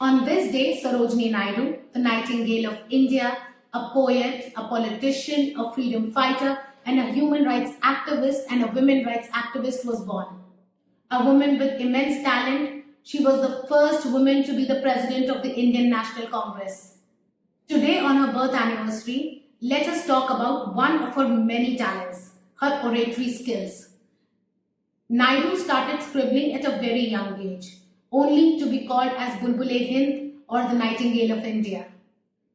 On this day, Sarojini Naidu, the Nightingale of India, a poet, a politician, a freedom fighter, and a human rights activist and a women rights activist was born. A woman with immense talent, she was the first woman to be the president of the Indian National Congress. Today, on her birth anniversary, let us talk about one of her many talents, her oratory skills. Naidu started scribbling at a very young age, only to be called as Bulbul-e-Hind or the Nightingale of India.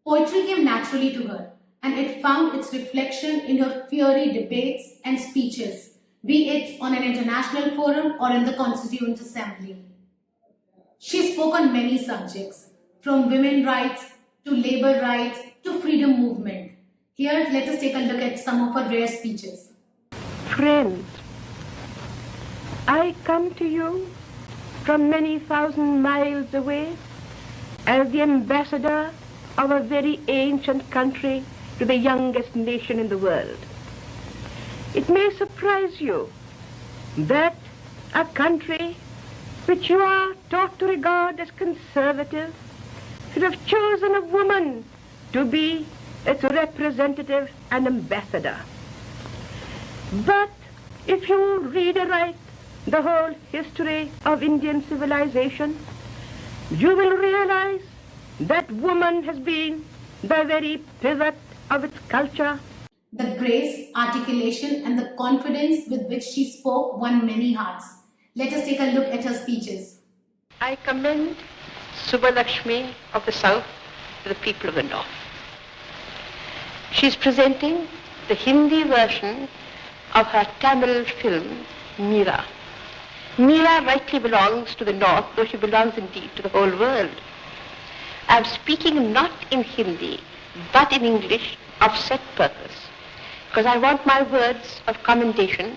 Poetry came naturally to her, and it found its reflection in her fiery debates and speeches, be it on an international forum or in the Constituent Assembly. She spoke on many subjects, from women's rights to labor rights to freedom movement. Here, let us take a look at some of her rare speeches. Friends, I come to you from many thousand miles away as the ambassador of a very ancient country to the youngest nation in the world. It may surprise you that a country which you are taught to regard as conservative should have chosen a woman to be its representative and ambassador. But if you read aright the whole history of Indian civilization, you will realize that woman has been the very pivot of its culture. The grace, articulation, and the confidence with which she spoke won many hearts. Let us take a look at her speeches. I commend Subbalakshmi of the South to the people of the North. She is presenting the Hindi version of her Tamil film, Meera. Meera rightly belongs to the North, though she belongs indeed to the whole world. I am speaking not in Hindi, but in English of set purpose, because I want my words of commendation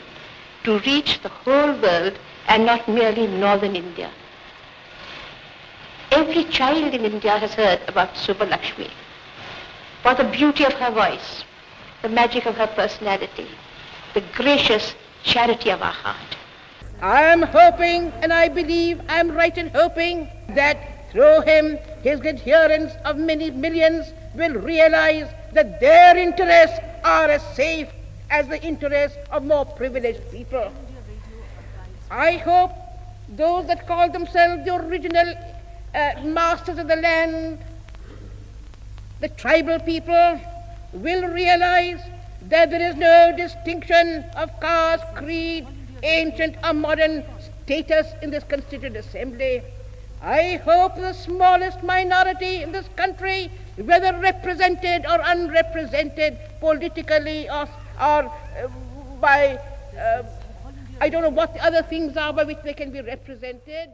to reach the whole world and not merely northern India. Every child in India has heard about Subbalakshmi, for the beauty of her voice, the magic of her personality, the gracious charity of her heart. I am hoping, and I believe I am right in hoping, that through him, his adherents of many millions will realize that their interests are as safe as the interests of more privileged people. I hope those that call themselves the original masters of the land, the tribal people, will realize that there is no distinction of caste, creed, ancient or modern status in this Constituent Assembly. I hope the smallest minority in this country, whether represented or unrepresented politically or by, I don't know what the other things are by which they can be represented.